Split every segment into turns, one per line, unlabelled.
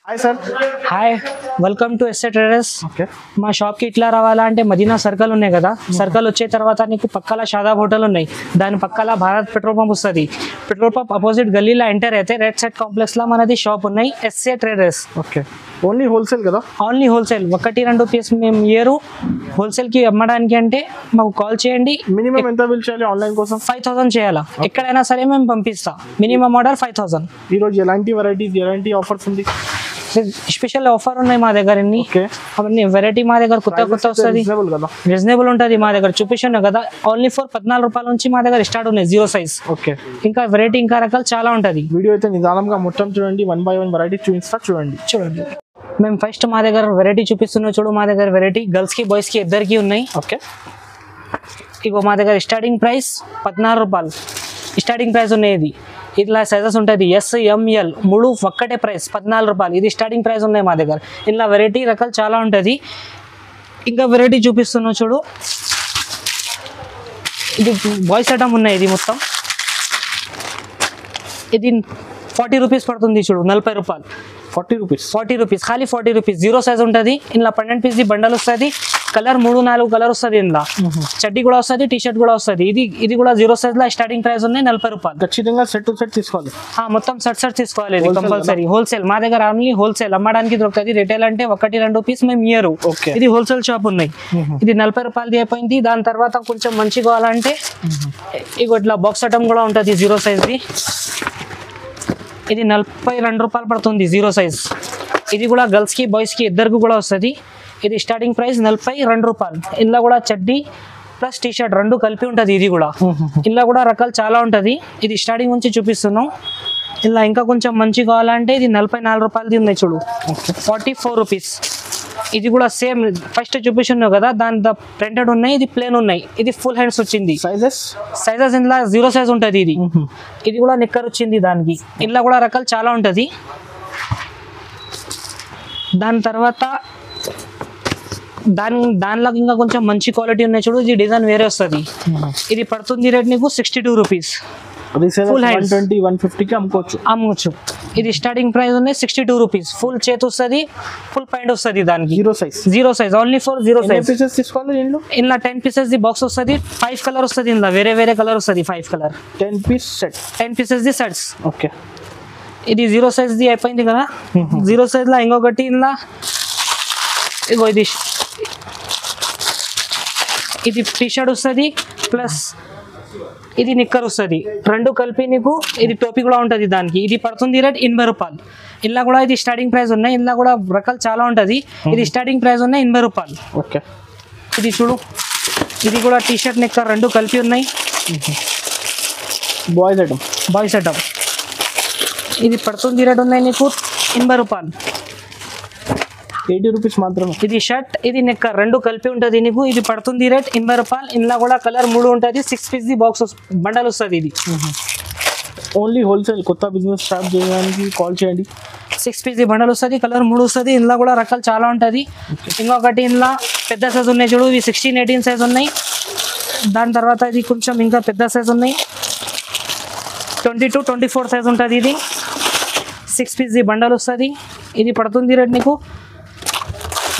Hi sir.
Hi, welcome to SA traders.
Okay,
మా షాప్కి ఇట్లా రావాలా అంటే మదీనా సర్కిల్ ఉన్నాయి కదా, సర్కిల్ వచ్చే తర్వాత నీకు పక్కల షాదాబ్ హోటల్ ఉన్నాయి, దాని పక్కల భారత్ పెట్రోల్ పంప్ వస్తుంది. పెట్రోల్ పంప్ అపోజిట్ గల్లీలో ఎంటర్ అయితే రెడ్ సైడ్ కాంప్లెక్స్లో మనది షాప్ ఉన్నాయి, SA traders.
Okay. Only wholesale కదా?
ఓన్లీ హోల్సేల్, 1-2 పీస్ మేము ఇయర్ హోల్సేల్కి అమ్మడానికి అంటే మాకు కాల్ చేయండి.
మినిమం ఎంత బిల్ చేయాలి ఆన్లైన్ కోసం?
5000 చేయాలా, ఎక్కడైనా సరే మేము పంపిస్తాం. Minimum order 5000.
ఈరోజు ఎలాంటి వెరైటీస్, ఎలాంటి ఆఫర్స్ ఉంది?
స్పెషల్ ఆఫర్ ఉన్నాయి మా దగ్గర.
ఓకే,
అవన్నీ వెరైటీ మా దగ్గర కొత్త వస్తుంది,
రీజనబుల్ కదా?
రీజనబుల్ ఉంటుంది మా దగ్గర. చూపిస్తున్నాను కదా, ఓన్లీ ఫర్ 14 రూపాయల నుంచి మా దగ్గర స్టార్ట్ ఉన్నాయి, 0 సైజ్.
ఓకే,
ఇంకా వెరైటీ ఇంకా రకాలు చాలా ఉంటుంది.
వీడియో అయితే నిదానంగా మొత్తం చూడండి, 1 by 1 వెరైటీ చూపిస్తా చూడండి.
మేము ఫస్ట్ మా దగ్గర వెరైటీ చూపిస్తున్నాం చూడు. మా దగ్గర వెరైటీ గర్ల్స్ కి బాయ్స్ కి ఇద్దరికి ఉన్నాయి.
ఓకే,
ఇగో మా దగ్గర స్టార్టింగ్ ప్రైస్ 14 రూపాయలు స్టార్టింగ్ ప్రైస్ ఉన్నాయి. ఇట్లా సైజెస్ ఉంటుంది, SML 3 ఒక్కటే ప్రైస్ 14 రూపాయలు. ఇది స్టార్టింగ్ ప్రైస్ ఉన్నాయి మా దగ్గర. ఇలా వెరైటీ రకాలు చాలా ఉంటుంది. ఇంకా వెరైటీ చూపిస్తున్నావు చూడు, ఇది బాయ్స్ ఐటమ్ ఉన్నాయి. ఇది మొత్తం ఇది 40 రూపీస్ పడుతుంది చూడు, 40 రూపాయలు.
40 రూపీస్,
40 రూపీస్, ఖాళీ 40 రూపీస్. 0 సైజ్ ఉంటుంది. ఇలా 12 పీస్ బండల్ వస్తుంది. కలర్ 3-4 కలర్ వస్తుంది. ఇందులో చడ్డీ కూడా వస్తుంది, టీ షర్ట్ కూడా వస్తుంది. ఇది కూడా 0 సైజ్ లో స్టార్టింగ్ ప్రైస్ ఉన్నాయి 40 రూపాయలు.
ఖచ్చితంగా సెట్ టు సెట్ తీసుకోవాలి.
మొత్తం సెట్ తీసుకోవాలి. ఇది కంపల్సరీ హోల్సేల్ మా దగ్గర. ఓన్లీ హోల్సేల్ అమ్మడానికి దొరుకుతుంది. రిటైల్ అంటే 1-2 పీస్ మేము ఇయర్. ఇది హోల్సేల్ షాప్ ఉన్నాయి. ఇది 40 రూపాయలది అయిపోయింది. దాని తర్వాత కొంచెం మంచి కావాలంటే ఇగో ఇట్లా బాక్స్ ఐటమ్ కూడా ఉంటుంది 0 సైజ్ది. ఇది 42 రూపాయలు పడుతుంది 0 సైజ్. ఇది కూడా గర్ల్స్కి బాయ్స్కి ఇద్దరికి కూడా వస్తుంది. ఇది స్టార్టింగ్ ప్రైస్ 42 రూపాయలు. ఇందులో కూడా చడ్డీ ప్లస్ టీ షర్ట్ 2 కలిపి ఉంటుంది. ఇది కూడా ఇందులో కూడా రకాలు చాలా ఉంటుంది. ఇది స్టార్టింగ్ నుంచి చూపిస్తున్నాం. ఇలా ఇంకా కొంచెం మంచి కావాలంటే ఇది 44 రూపాయలది ఉన్నాయి చూడు, 44 రూపీస్. ఇది కూడా సేమ్ ఫస్ట్ చూపిస్తున్నావు కదా, దాని ప్రింటెడ్ ఉన్నాయి. ఇది ప్లేన్ ఉన్నాయి. ఇది ఫుల్ హ్యాండ్స్ వచ్చింది. సైజెస్ ఇందులో 0 సైజ్ ఉంటుంది. ఇది కూడా నిక్కర్ వచ్చింది దానికి. ఇందులో కూడా రకాలు చాలా ఉంటుంది. దాని తర్వాత దానిలో ఇంకా కొంచెం మంచి క్వాలిటీ ఉన్నాయి చూడు. ఇది డిజైన్ వేరే వస్తుంది. ఇది పడుతుంది రేట్ నీకు 62 రూపీస్. ఫుల్ హ్యాండ్స్
150కి
అమ్మవచ్చు. ఇది స్టార్టింగ్ ప్రైస్ ఉన్నాయి 62 రూపీస్. ఫుల్ చేతి వస్తుంది, ఫుల్ ప్యాంట్ వస్తుంది దానికి. 0 సైజ్ ఓన్లీ ఫర్ 0 సైజ్. ఇందులో 10 పీసెస్ ది బాక్స్ వస్తుంది. 5 కలర్ వస్తుంది. ఇందులో వేరే కలర్ వస్తుంది. 5 colour 10 pieces the sets.
Okay,
ఇది 0 సైజ్ ది అయిపోయింది కదా. 0 సైజ్ లో ఇంకొకటి ఇందులో ఇగో ఇది టీ షర్ట్ వస్తుంది ప్లస్ ఇది నిక్కర్ వస్తుంది. 2 కలిపి నీకు ఇది టోపీ కూడా ఉంటుంది దానికి. ఇది పడుతుంది రేట్ 80 రూపాయలు. ఇలా కూడా ఇది స్టార్టింగ్ ప్రైస్ ఉన్నాయి. ఇలా కూడా రకాలు చాలా ఉంటుంది. ఇది స్టార్టింగ్ ప్రైస్ ఉన్నాయి 80 రూపాయలు.
ఓకే,
ఇది చూడు, ఇది కూడా టీ షర్ట్ నిక్కర్ 2 కలిపి ఉన్నాయి. బాయ్స్ ఐటమ్ ఇది పడుతుంది రేట్ ఉన్నాయి నీకు 80 రూపాయలు.
80 రూపీస్ మాత్రమే.
ఇది షర్ట్, ఇది నిక్కర్ 2 కలిపి ఉంటుంది నీకు. ఇది పడుతుంది రేట్ 80 రూపాయలు. ఇందులో కూడా కలర్ 3 ఉంటుంది. 6 పీస్ ది బాక్స్ బండల్ వస్తుంది. ఇది
ఓన్లీ హోల్సేల్. కొత్త బిజినెస్ స్టార్ట్ చేయడానికి కాల్ చేయండి.
6 పీస్ ది బండల్ వస్తుంది. కలర్ 3 వస్తుంది. ఇందులో కూడా రకాలు చాలా ఉంటుంది. ఇంకొకటి ఇందులో పెద్ద సైజ్ ఉన్నాయి చూడు. ఇవి 16-18 సైజ్ ఉన్నాయి. దాని తర్వాత ఇది కొంచెం ఇంకా పెద్ద సైజ్ ఉన్నాయి. 22-24 సైజ్ ఉంటుంది. ఇది 6 పీస్ ది బండల్ వస్తుంది. ఇది పడుతుంది రేట్ నీకు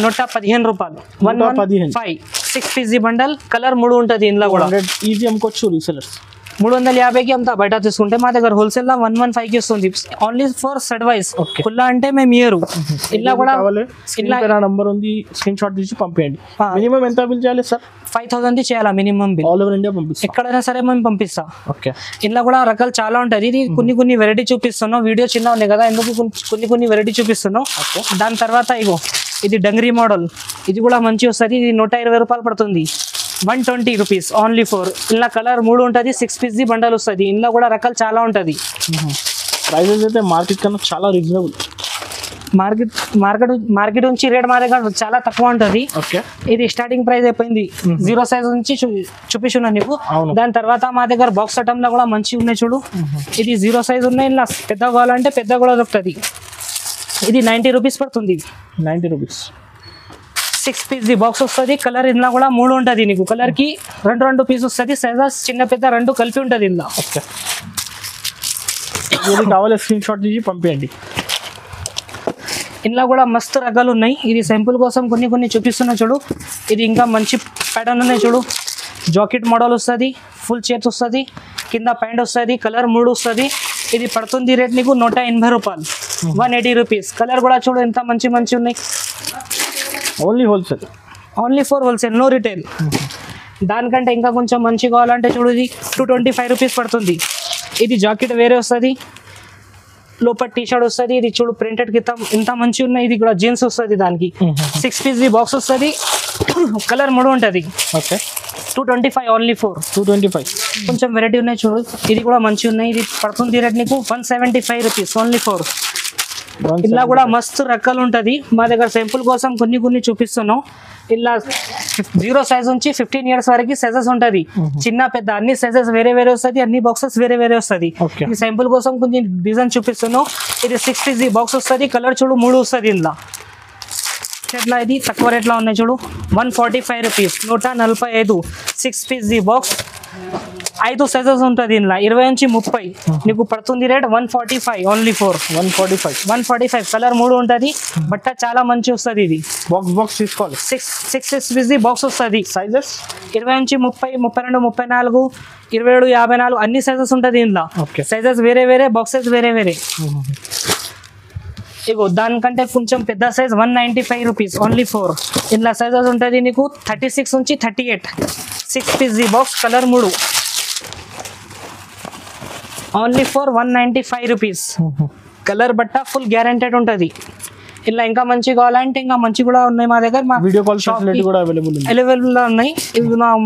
115 రూపాయలు. 115. 6 పీస్ ది బండల్. కలర్ 3 ఉంటుంది. ఇందులో కూడా
ఈజీ అమ్ముకోవచ్చు. రీసెలర్స్
350కి అంతా బయట తీసుకుంటే మా దగ్గర హోల్సేల్ లో 115కి వస్తుంది. Only for set wise. కుల్లా అంటే మేము ఇయర్. ఇలా కూడా
నంబర్ ఉంది, స్క్రీన్ షాట్ తీసి పంపించండి. మినిమం ఎంత బిల్ చేయాలి సార్?
5000 చేయాలా minimum bill.
All over India పంపిస్తాం,
ఎక్కడైనా సరే మేము పంపిస్తాం.
ఓకే,
ఇలా కూడా రకాలు చాలా ఉంటుంది. ఇది కొన్ని వెరైటీ చూపిస్తున్నాం. వీడియో చిన్న ఉన్నాయి కదా, ఎందుకు కొన్ని వెరైటీ చూపిస్తున్నాం. దాని తర్వాత ఇగో ఇది డంగరీ మోడల్. ఇది కూడా మంచి వస్తుంది. ఇది 120 రూపాయలు పడుతుంది. 120 రూపీస్ ఓన్లీ ఫోర్. ఇలా కలర్ 3 ఉంటుంది. 6 పీస్ ది బండల్ వస్తుంది. ఇందులో కూడా రకాలు చాలా ఉంటుంది.
ప్రైజెస్ అయితే మార్కెట్ కన్నా చాలా రీజనబుల్.
మార్కెట్ నుంచి రేట్ మా దగ్గర చాలా తక్కువ ఉంటుంది. ఇది స్టార్టింగ్ ప్రైస్ అయిపోయింది. 0 సైజ్ నుంచి చూపిస్తున్నా నీకు. దాని తర్వాత మా దగ్గర బాక్స్ ఐటమ్ లో కూడా మంచిగా ఉన్నాయి చూడు. ఇది 0 సైజ్ ఉన్నాయి. ఇలా పెద్ద కావాలంటే పెద్ద కూడా దొరుకుతుంది. ఇది 90 రూపీస్ పడుతుంది.
90 రూపీస్.
6 పీస్ ది బాక్స్ వస్తుంది. కలర్ ఇందులో కూడా 3 ఉంటుంది నీకు. కలర్ కి 2 పీస్ వస్తుంది. సైజెస్ చిన్న పెద్ద 2 కలిపి ఉంటుంది ఇందులో.
కావాలి స్క్రీన్ షాట్ తీసి పంపించండి.
ఇందులో కూడా మస్తు రకాలు ఉన్నాయి. ఇది సింపుల్ కోసం కొన్ని చూపిస్తున్నా చూడు. ఇది ఇంకా మంచి ప్యాటర్న్ ఉన్నాయి చూడు. జాకెట్ మోడల్ వస్తుంది, ఫుల్ చేత్ వస్తుంది, కింద ప్యాంట్ వస్తుంది, కలర్ 3 వస్తుంది. ఇది పడుతుంది రేట్ నీకు 180 రూపాయలు, 180 రూపీస్. కలర్ కూడా చూడు ఎంత మంచి ఉన్నాయి.
Only wholesale,
only for wholesale, no retail. దానికంటే ఇంకా కొంచెం మంచి కావాలంటే చూడు, ఇది 225 రూపీస్ పడుతుంది. ఇది జాకెట్ వేరే వస్తుంది, లోపల టీ షర్ట్ వస్తుంది. ఇది చూడు ప్రింటెడ్ కింద ఇంత మంచి ఉన్నాయి. ఇది కూడా జీన్స్ వస్తుంది, దానికి 6 పీస్ బాక్స్ వస్తుంది, కలర్ 3 ఉంటుంది. Okay 225 only for 225. కొంచెం వెరైటీ ఉన్నాయి చూడు, ఇది కూడా మంచి ఉన్నాయి. ఇది పడుతుంది రేట్ నీకు 175 రూపీస్ ఓన్లీ ఫర్. ఇలా కూడా మస్తు రకాలు ఉంటుంది మా దగ్గర. సింపుల్ కోసం కొన్ని చూపిస్తున్నాం. ఇలా 0 సైజ్ నుంచి 15 ఇయర్స్ వరకు సైజెస్ ఉంటుంది. చిన్న పెద్ద అన్ని సైజెస్ వేరే వస్తుంది, అన్ని బాక్సెస్ వేరే వస్తుంది. ఇది సింపుల్ కోసం కొన్ని డిజైన్ చూపిస్తున్నాం. ఇది 6 పీస్ బాక్స్ వస్తుంది, కలర్ చూడు 3 వస్తుంది. ఇందులో ఎట్లా ఇది తక్కువ రేట్లో ఉన్నాయి చూడు, 145 రూపీస్, 145. 6 పీస్ బాక్స్, 5 సైజెస్ ఉంటుంది. ఇందులో 20 నుంచి 30 నీకు పడుతుంది రేట్ 145 ఓన్లీ ఫర్ 145. కలర్ 3 ఉంటుంది, బట్ట చాలా మంచి వస్తుంది. ఇది
బాక్స్ తీసుకోవాలి.
6 పీస్ బాక్స్ వస్తుంది. సైజెస్ 20 నుంచి 30, 32, 34, 27, 54 అన్ని సైజెస్ ఉంటుంది. ఇందులో సైజెస్ వేరే, బాక్సెస్ వేరే. ఇగో దానికంటే కొంచెం పెద్ద సైజ్ 195 రూపీస్ ఓన్లీ ఫర్. ఇందులో సైజెస్ ఉంటుంది నీకు 36 నుంచి 38. 6 piece box, colour 3 only for 195 rupees. Colour బట్ట ఫుల్ గ్యారంటెడ్ ఉంటుంది. ఇలా ఇంకా మంచి కావాలంటే ఇంకా మంచి కూడా ఉన్నాయి మా దగ్గర. మా
వీడియో కాల్ ఫెసిలిటీ కూడా
అవైలబుల్ ఉన్నాయి.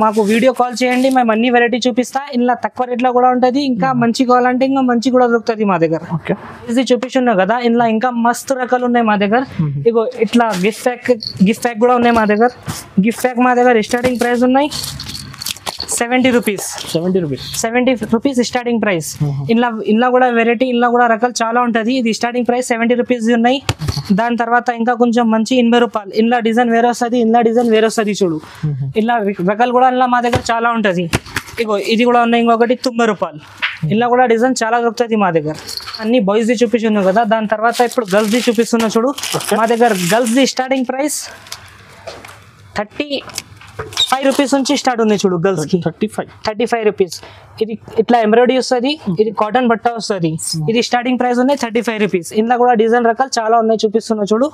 మాకు వీడియో కాల్ చేయండి, మేము అన్ని వెరైటీ చూపిస్తా. ఇలా తక్కువ రేట్లో కూడా ఉంటుంది. ఇంకా మంచి కావాలంటే ఇంకా మంచి కూడా దొరుకుతుంది మా దగ్గర. ఇది చూపిస్తున్నా కదా, ఇలా ఇంకా మస్తు రకాలు ఉన్నాయి మా దగ్గర. ఇగో ఇట్లా గిఫ్ట్ ప్యాక్ కూడా ఉన్నాయి మా దగ్గర. గిఫ్ట్ ప్యాక్ మా దగ్గర స్టార్టింగ్ ప్రైస్ ఉన్నాయి 70 రూపీస్. 70 rupees starting price. ఇంట్లో కూడా వెరైటీ, ఇంట్లో కూడా రకాలు చాలా ఉంటుంది. ఇది స్టార్టింగ్ ప్రైస్ 70 రూపీస్ ఉన్నాయి. దాని తర్వాత ఇంకా కొంచెం మంచి 80 రూపాయలు. ఇంట్లో డిజైన్ వేరే వస్తుంది, ఇంట్లో డిజైన్ వేరే వస్తుంది చూడు. ఇలా రకాలు కూడా ఇంట్లో మా దగ్గర చాలా ఉంటుంది. ఇగో ఇది కూడా ఉన్నాయి ఇంకొకటి 90 రూపాయలు. ఇంట్లో కూడా డిజైన్ చాలా దొరుకుతుంది మా దగ్గర. అన్ని బాయ్స్ది చూపిస్తున్నావు కదా, దాని తర్వాత ఇప్పుడు గర్ల్స్ది చూపిస్తున్నా చూడు. మా దగ్గర గర్ల్స్ది స్టార్టింగ్ ప్రైస్ 35 రూపీస్ నుంచి స్టార్ట్ ఉంది చూడు. గర్ల్స్ కి 35 రూపీస్. ఇది ఇట్లా ఎంబ్రాయిడరీ వస్తుంది, ఇది కాటన్ బట్ట వస్తుంది. ఇది స్టార్టింగ్ ప్రైస్ ఉన్నాయి 35 రూపీస్. ఇందులో కూడా డిజైన్ రకాలు చాలా ఉన్నాయి, చూపిస్తున్నా చూడు.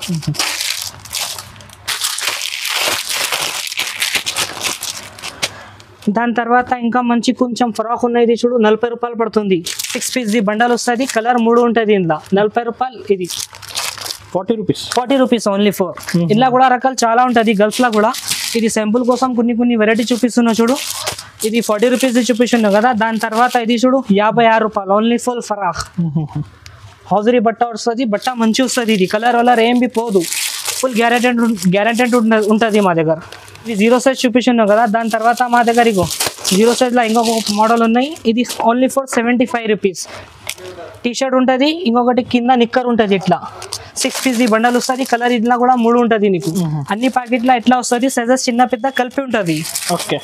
దాని తర్వాత ఇంకా మంచి కొంచెం ఫ్రాక్ ఉన్నాయి. ఇది చూడు 40 రూపాయలు పడుతుంది. 6 పీస్ బండల్ వస్తుంది, కలర్ 3 ఉంటుంది. ఇందులో 40 రూపాయలు. ఇది 40 రూపీస్ ఓన్లీ ఫర్. ఇలా కూడా రకాలు చాలా ఉంటుంది గర్ల్స్ లా కూడా. ఇది సింపుల్ కోసం కొన్ని వెరైటీ చూపిస్తున్నా చూడు. ఇది 40 రూపీస్ చూపిస్తున్నా కదా. దాని తర్వాత ఇది చూడు 56 రూపాయలు ఓన్లీ ఫుల్ ఫరాక్. హౌజరీ బట్ట వస్తుంది, బట్ట మంచి వస్తుంది. ఇది కలర్ ఏం పోదు, ఫుల్ గ్యారెంటెడ్ ఉంటుంది మా దగ్గర. ఇది 0 సైజ్ చూపిస్తున్నా కదా. దాని తర్వాత మా దగ్గర ఇగో 0 సైజ్లో ఇంకొక మోడల్ ఉన్నాయి. ఇది only for 75 rupees. T shirt ఉంటుంది, ఇంకొకటి కింద నిక్కర్ ఉంటుంది. ఇట్లా 6 పీస్ బండల్ వస్తుంది, కలర్ ఇట్లా కూడా 3 ఉంటుంది నీకు. అన్ని ప్యాకెట్లో ఎట్లా వస్తుంది, సైజెస్ చిన్న పెద్ద కలిపి ఉంటుంది. ఓకే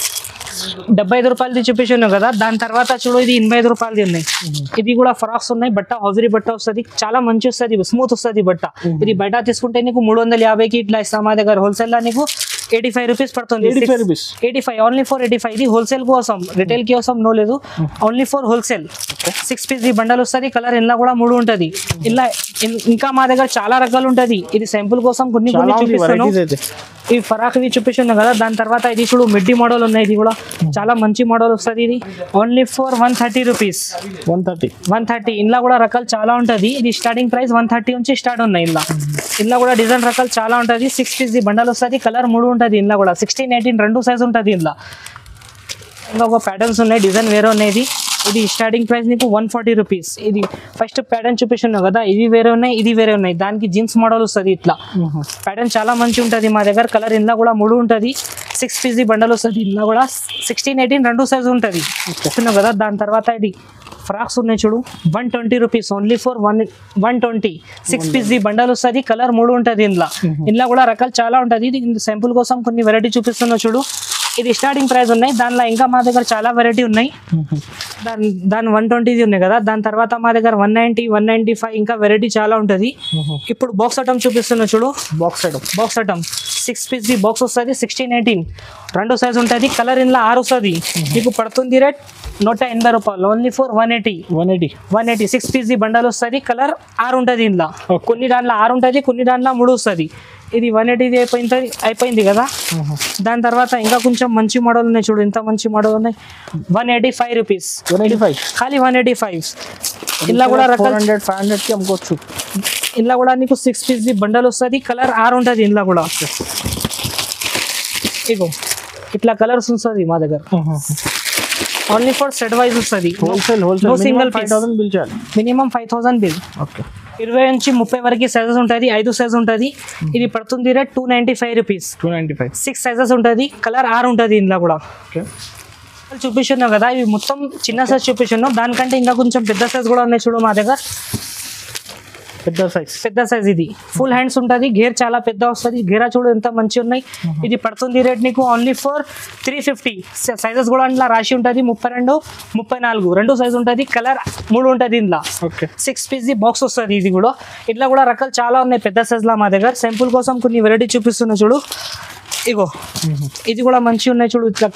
75 రూపాయలది చూపిస్తున్నావు కదా. దాని తర్వాత చూడు ఇది 85 రూపాయలది ఉన్నాయి. ఇది కూడా ఫ్రాక్స్ ఉన్నాయి, బట్ట హౌజరీ బట్ట వస్తుంది, చాలా మంచి వస్తుంది, స్మూత్ వస్తుంది బట్ట. ఇది బయట తీసుకుంటే నీకు 350కి ఇట్లా ఇస్తాం. మా దగ్గర హోల్సేల్ లా నీకు 85 రూపీస్ పడుతుంది. 85 ఓన్లీ ఫర్ 85. ఇది హోల్సేల్ కోసం, రిటైల్ కి కోసం నో లేదు, only for wholesale. 6 piece bundle వస్తుంది, కలర్ ఇలా కూడా 3 ఉంటుంది. ఇలా ఇంకా మా దగ్గర చాలా రకాలు ఉంటుంది. ఇది సింపుల్ కోసం కొన్ని చూపిస్తాను. ఈ ఫరాక్ ఇవి చూపిస్తున్నాను కదా. దాని తర్వాత ఇది చూడు మిడ్డీ మోడల్ ఉన్నాయి. ఇది కూడా చాలా మంచి మోడల్ వస్తుంది. ఇది ఓన్లీ ఫర్ 130 రూపీస్. 130. ఇంట్లో కూడా రకాలు చాలా ఉంటుంది. ఇది స్టార్టింగ్ ప్రైస్ 130 నుంచి స్టార్ట్ ఉన్నాయి. ఇంట్లో కూడా డిజైన్ రకాలు చాలా ఉంటుంది. 6 పీస్ బండల్ వస్తుంది, కలర్ 3 ఉంటుంది. ఇంట్లో కూడా 16, 18 2 సైజ్ ఉంటుంది. ఇంట్లో ఇంకా ఒక ప్యాటర్న్స్ ఉన్నాయి, డిజైన్ వేరే ఉన్నాయి. ఇది స్టార్టింగ్ ప్రైస్ నీకు 140 రూపీస్. ఇది ఫస్ట్ ప్యాటర్న్ చూపిస్తున్నావు కదా, ఇది వేరే ఉన్నాయి, ఇది వేరే ఉన్నాయి. దానికి జీన్స్ మోడల్ వస్తుంది. ఇట్లా ప్యాటర్న్ చాలా మంచి ఉంటుంది మా దగ్గర. కలర్ ఇందులో కూడా 3 ఉంటుంది. 6 పీస్ బండల్ వస్తుంది. ఇందులో కూడా 16, 18 2 సైజ్ ఉంటుంది చూస్తున్నావు కదా. దాని తర్వాత ఇది ఫ్రాక్స్ ఉన్నాయి చూడు, 120 rupees only for 120. 6 piece bundle వస్తుంది, కలర్ 3 ఉంటుంది. ఇందులో కూడా రకాలు చాలా ఉంటుంది. ఇది సింపుల్ కోసం కొన్ని వెరైటీ చూపిస్తున్నా చూడు. ఇది స్టార్టింగ్ ప్రైస్ ఉన్నాయి. దానిలో ఇంకా మా దగ్గర చాలా వెరైటీ ఉన్నాయి. దాని 120 ఉన్నాయి కదా, దాని తర్వాత మా దగ్గర 190, 195 ఇంకా వెరైటీ చాలా ఉంటుంది. ఇప్పుడు బాక్స్ ఐటమ్ చూపిస్తున్నా చూడు. బాక్స్ ఐటమ్ 6 piece బాక్స్ వస్తుంది. 16, 18 2 సైజ్ ఉంటుంది. కలర్ ఇందులో 6 వస్తుంది. మీకు పడుతుంది రేట్ 180 రూపాయలు, ఓన్లీ ఫర్ 180. 6 piece బండల్ వస్తుంది. కలర్ 6 ఉంటుంది ఇందులో. కొన్ని దాంట్లో 6 ఉంటుంది, కొన్ని దాంట్లో 3 వస్తుంది. ఇది 180 అయిపోయింది కదా. దాని తర్వాత ఇంకా కొంచెం మంచి మోడల్ ఉన్నాయి చూడు. ఇంత మంచి మోడల్ ఉన్నాయి. 185 రూపీస్, ఖాళీ 185. ఇలా కూడా
400-500 కి అమ్ముకోవచ్చు.
ఇలా కూడా నీకు 6 piece బండల్ వస్తుంది. కలర్ 6 ఉంటుంది ఇందులో కూడా. ఇగో ఇట్లా కలర్స్ వస్తుంది మా దగ్గర. ఓన్లీ ఫర్ సెట్ వైజ్ వస్తుంది.
హోల్సేల్
సింగిల్
5000 బిల్ చేయాలి.
Minimum 5000 bill.
ఓకే.
20 నుంచి 30 వరకు సైజెస్ ఉంటుంది. 5 సైజ్ ఉంటుంది. ఇది పడుతుంది రేట్ 295 రూపీస్. 6 సైజెస్ ఉంటుంది. కలర్ 6 ఉంటుంది ఇందులో కూడా. చూపిస్తున్నావు కదా, ఇవి మొత్తం చిన్న సైజ్ చూపిస్తున్నావు. దానికంటే ఇంకా కొంచెం పెద్ద సైజ్ కూడా ఉన్నాయి చూడు మా దగ్గర. పెద్ద సైజ్ ఇది ఫుల్ హ్యాండ్స్ ఉంటుంది. గేర్ చాలా పెద్ద వస్తుంది. గేరా చూడు ఎంత మంచి ఉన్నాయి. ఇది పడుతుంది రేట్ నీకు ఓన్లీ ఫర్ 350. సైజెస్ కూడా ఇంట్లో రాసి ఉంటుంది. 32, 34 2 సైజ్ ఉంటుంది. కలర్ 3 ఉంటుంది ఇంట్లో. 6 piece బాక్స్ వస్తుంది. ఇది కూడా ఇట్లా కూడా రకాలు చాలా ఉన్నాయి పెద్ద సైజ్లో మా దగ్గర. సింపుల్ కోసం కొన్ని వెరైటీ చూపిస్తున్నా చూడు. ఇగో ఇది కూడా మంచి ఉన్నాయి చూడు. ఇట్లా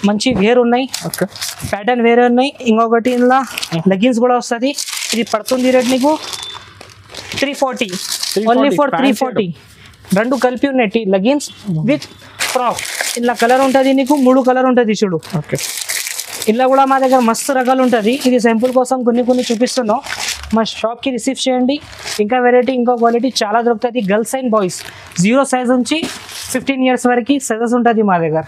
మంచి గేర్ ఉన్నాయి. ప్యాటర్న్ వేరే ఉన్నాయి. ఇంకొకటి ఇందులో లెగ్గిన్స్ కూడా వస్తుంది. ఇది పడుతుంది రేట్ నీకు 340, ఓన్లీ ఫర్ 340. 2 కలిపి ఉన్నాయి. Leggings with frock. ఇలా కలర్ ఉంటుంది నీకు. 3 కలర్ ఉంటుంది చూడు. ఇలా కూడా మా దగ్గర మస్తు రకాలు ఉంటుంది. ఇది సింపుల్ కోసం కొన్ని చూపిస్తున్నాం. మా షాప్కి రిసీవ్ చేయండి. ఇంకా వెరైటీ, ఇంకా క్వాలిటీ చాలా దొరుకుతుంది. గర్ల్స్ అండ్ బాయ్స్ 0 సైజ్ నుంచి 15 years వరకు సైజెస్ ఉంటుంది మా దగ్గర.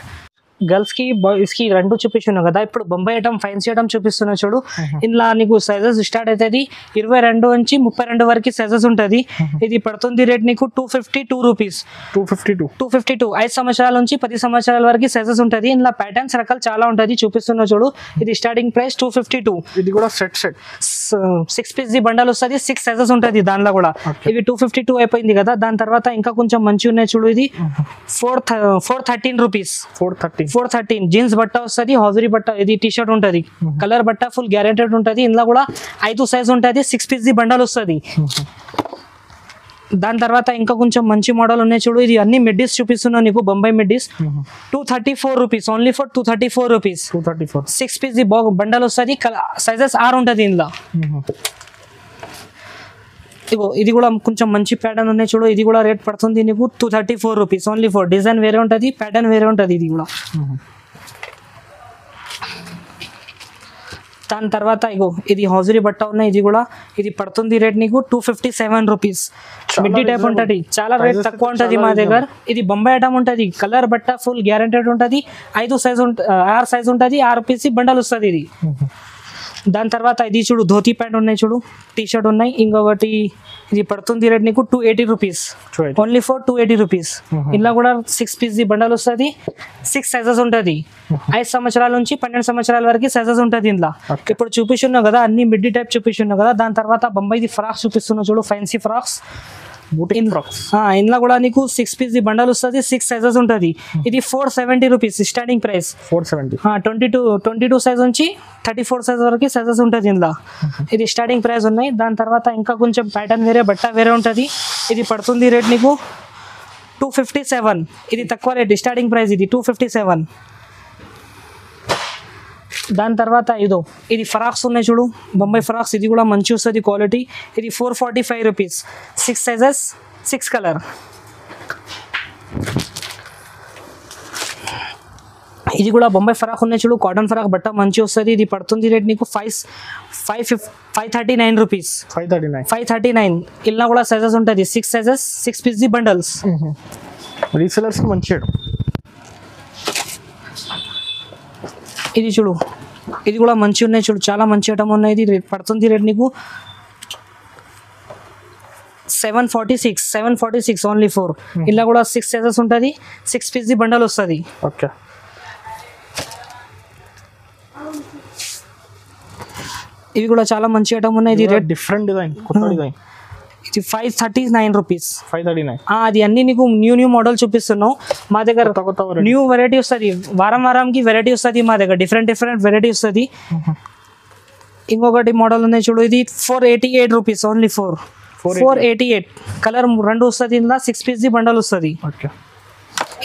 గర్ల్స్కి బాయ్స్కి 2 చూపిస్తున్నావు కదా. ఇప్పుడు బొంబాయి ఐటమ్, ఫ్యాన్సీ ఐటమ్ చూపిస్తున్నా చూడు. ఇందులో నీకు సైజెస్ స్టార్ట్ అవుతుంది 22 నుంచి 32 వరకు సైజెస్ ఉంటుంది. ఇది పడుతుంది రేట్ నీకు 252 రూపీస్. 252. 5 సంవత్సరాల నుంచి 10 సంవత్సరాల వరకు సైజెస్ ఉంటుంది. ఇందులో ప్యాటర్న్స్ రకాలు చాలా ఉంటుంది. చూపిస్తున్నా చూడు. ఇది స్టార్టింగ్ ప్రైస్ 252.
ఇది కూడా సెట్
6 piece బండల్ వస్తుంది. 6 సైజెస్ ఉంటుంది దానిలో కూడా. ఇవి 252 అయిపోయింది కదా. దాని తర్వాత ఇంకా కొంచెం మంచి ఉన్నాయి చూడు. ఇది 413 రూపీస్. 413 జీన్స్ బట్ట వస్తుంది. హాజరీ బట్ట. ఇది టీ షర్ట్ ఉంటుంది. కలర్ బట్ట ఫుల్ గ్యారెంటెడ్ ఉంటుంది. ఇందులో కూడా 5 సైజ్ ఉంటుంది. 6 piece బండల్ వస్తుంది. దాని తర్వాత ఇంకా కొంచెం మంచి మోడల్ ఉన్నాయి చూడు. ఇది అన్ని మిడ్డీస్ చూపిస్తున్నా నీకు. Bombay middies 234 rupees, only for 234 rupees. 6 piece bundle వస్తుంది. సైజెస్ 6 ఉంటుంది ఇందులో. ఇగో ఇది కూడా కొంచెం మంచి ప్యాటర్న్ ఉన్నాయి చూడు. ఇది కూడా రేట్ పడుతుంది నీకు 234 రూపీస్, ఓన్లీ ఫర్. డిజైన్ వేరే ఉంటుంది, ప్యాటర్న్ వేరే ఉంటుంది. ఇది కూడా. దాని తర్వాత ఇగో ఇది హౌజరీ బట్ట ఉన్నాయి. ఇది కూడా ఇది పడుతుంది రేట్ నీకు 257 రూపీస్. మిడ్డీ టైప్ ఉంటుంది. చాలా రేట్ తక్కువ ఉంటుంది మా దగ్గర. ఇది బొంబాయి ఐటమ్ ఉంటుంది. కలర్ బట్ట ఫుల్ గ్యారెంటెడ్ ఉంటుంది. 6 సైజ్ ఉంటుంది. 6 piece బండల్ వస్తుంది ఇది. దాని తర్వాత ఇది చూడు ధోతి ప్యాంట్ ఉన్నాయి చూడు. టీ షర్ట్ ఉన్నాయి. ఇంకొకటి ఇది పడుతుంది రేట్ నీకు 280 రూపీస్, ఓన్లీ ఫర్ 280 రూపీస్. ఇందులో కూడా 6 piece బండల్ వస్తుంది. 6 సైజెస్ ఉంటుంది. 5 సంవత్సరాల నుంచి 12 సంవత్సరాల వరకు సైజెస్ ఉంటుంది ఇందులో. ఇప్పుడు చూపిస్తున్నావు కదా అన్ని మిడ్డీ టైప్ చూపిస్తున్నావు కదా. దాని తర్వాత బొంబాయి ఫ్రాక్స్ చూపిస్తున్నావు చూడు. Fancy frocks. ఇందులో కూడా నీకు 6 piece బండల్ వస్తుంది. 6 సైజెస్ ఉంటుంది. ఇది 470 రూపీస్ స్టార్టింగ్ ప్రైస్. 22 సైజ్ నుంచి 34 సైజ్ వరకు సైజెస్ ఉంటుంది ఇందులో. ఇది స్టార్టింగ్ ప్రైస్ ఉన్నాయి. దాని తర్వాత ఇంకా కొంచెం ప్యాటర్న్ వేరే, బట్ట వేరే ఉంటుంది. ఇది పడుతుంది రేట్ నీకు 257. ఇది తక్కువ రేట్. స్టార్టింగ్ ప్రైస్ ఇది 257. దాని తర్వాత ఇది ఫ్రాక్స్ ఉన్నాయి చూడు. బొంబాయి ఫ్రాక్స్. ఇది కూడా మంచి వస్తుంది క్వాలిటీ. ఇది 445 రూపీస్. 6 sizes, 6 colour. ఇది కూడా బొంబాయి ఫ్రాక్ ఉన్నాయి చూడు. కాటన్ ఫ్రాక్ బట్ట మంచి వస్తుంది. ఇది పడుతుంది రేట్ నీకు 539 రూపీస్. 539. ఇలా కూడా సైజెస్ ఉంటుంది. 6 సైజెస్, 6 piece బండల్స్.
రీసెలర్స్ మంచి.
ఇది చూడు. ఇది కూడా మంచి ఉన్నాయి చూడు. చాలా మంచి ఐటమ్ ఉన్నాయి. ఇది పడుతుంది రేట్ నీకు 746 ఓన్లీ ఫోర్. ఇలా కూడా 6 సైజెస్ ఉంటుంది. 6 piece బండల్ వస్తుంది.
ఓకే.
ఇవి కూడా చాలా మంచి ఐటమ్ ఉన్నాయి. ఇది రేట్
డిఫరెంట్ డిజైన్, కొత్త డిజైన్.
ఇది 539 రూపీస్.
539.
అది అన్ని నీకు న్యూ మోడల్ చూపిస్తున్నావు. మా దగ్గర న్యూ వెరైటీ వస్తుంది, వారంకి వెరైటీ వస్తుంది మా దగ్గర, డిఫరెంట్ వెరైటీ వస్తుంది. ఇంకొకటి మోడల్ ఉన్నాయి చూడు, ఇది 488 రూపీస్, ఓన్లీ 488. కలర్ 2 వస్తుంది, ఇందులో 6 పీస్ బండల్ వస్తుంది.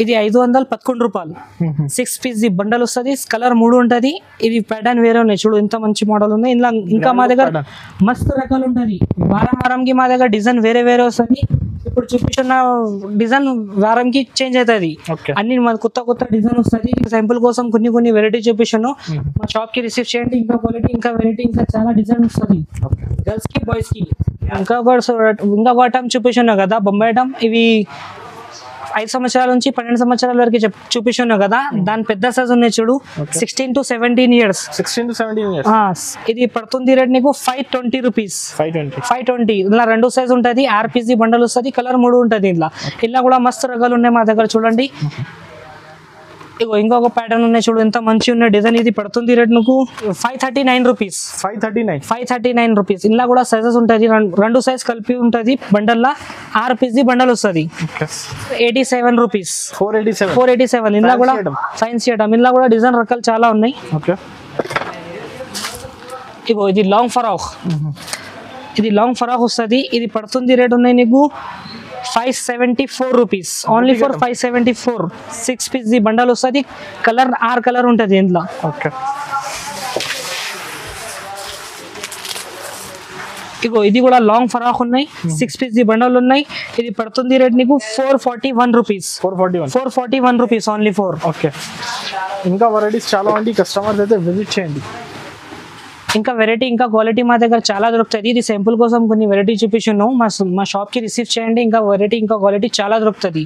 ఇది 511 రూపాయలు. 6 పీస్ బండల్ వస్తుంది, కలర్ 3 ఉంటుంది. ఇది ప్యాటర్న్ వేరే ఉన్నాయి చూడు, ఎంత మంచి మోడల్ ఉన్నాయి. ఇందులో ఇంకా మా దగ్గర మస్తు రకాలు ఉంటుంది. వారంకి మా దగ్గర డిజైన్ వేరే వస్తుంది. ఇప్పుడు చూపించిన డిజైన్ వారంకి చేంజ్ అవుతుంది. అన్ని కొత్త డిజైన్ వస్తుంది. సింపుల్ కోసం కొన్ని వెరైటీ చూపించాను. మా షాప్ కి రిసీవ్ చేయండి. ఇంకా క్వాలిటీ, ఇంకా వెరైటీ, ఇంకా చాలా డిజైన్ వస్తుంది గర్ల్స్ కి, బాయ్స్ కి. ఇంకా ఐటమ్ చూపించాను కదా, బొంబాయి ఐటమ్. ఇవి 5 సంవత్సరాల నుంచి 12 సంవత్సరాల వరకు చూపించాను కదా, దాని పెద్ద సైజ్ ఉన్నాయి చూడు, 16 to 17 years. ఇది పడుతుంది రేట్ నీకు 520 రూపీస్. 520. ఇలా 2 సైజ్ ఉంటుంది, RPC బండల్ వస్తుంది, కలర్ 3 ఉంటుంది. ఇలా కూడా మస్తు రకాలు ఉన్నాయి మా దగ్గర చూడండి. ఇగో ఇంకొక ప్యాటర్న్ ఉన్నాయి చూడు, ఎంత మంచి ఉన్న డిజైన్. ఇది పడుతుంది రేట్ నీకు 539 రూపీస్. 539 రూపీస్. ఇలా కూడా సైజెస్ ఉంటుంది, 2 సైజ్ కలిపి ఉంటుంది బండల్లా. RPC బండల్ వస్తుంది, 87 రూపీస్. 487. ఇలా కూడా సైన్స్ చేయడం. ఇలా కూడా డిజైన్ రకాలు చాలా ఉన్నాయి. ఇగో ఇది లాంగ్ ఫరాక్. ఇది లాంగ్ ఫరాక్ వస్తుంది. ఇది పడుతుంది రేట్ ఉన్నాయి నీకు 574 rupees, only for 574. 6 piece bundle వస్తుంది, కలర్ 6 కలర్ ఉంటుంది ఇందులో. ఇగో ఇది కూడా లాంగ్ ఫరాక్ ఉన్నాయి, 6 పీస్ బండల్ ఉన్నాయి. ఇది పడుతుంది రేట్ నీకు 441 రూపీస్. 441 rupees, only 4.
ఇంకా వెరైటీస్ చాలా ఉంది, కస్టమర్స్ అయితే విజిట్ చేయండి.
ఇంకా వెరైటీ, ఇంకా క్వాలిటీ మా దగ్గర చాలా దొరుకుతుంది. ఇది సింపుల్ కోసం కొన్ని వెరైటీ చూపించాను. మా షాప్ కి రిసీవ్ చేయండి. ఇంకా వెరైటీ, ఇంకా క్వాలిటీ చాలా దొరుకుతుంది.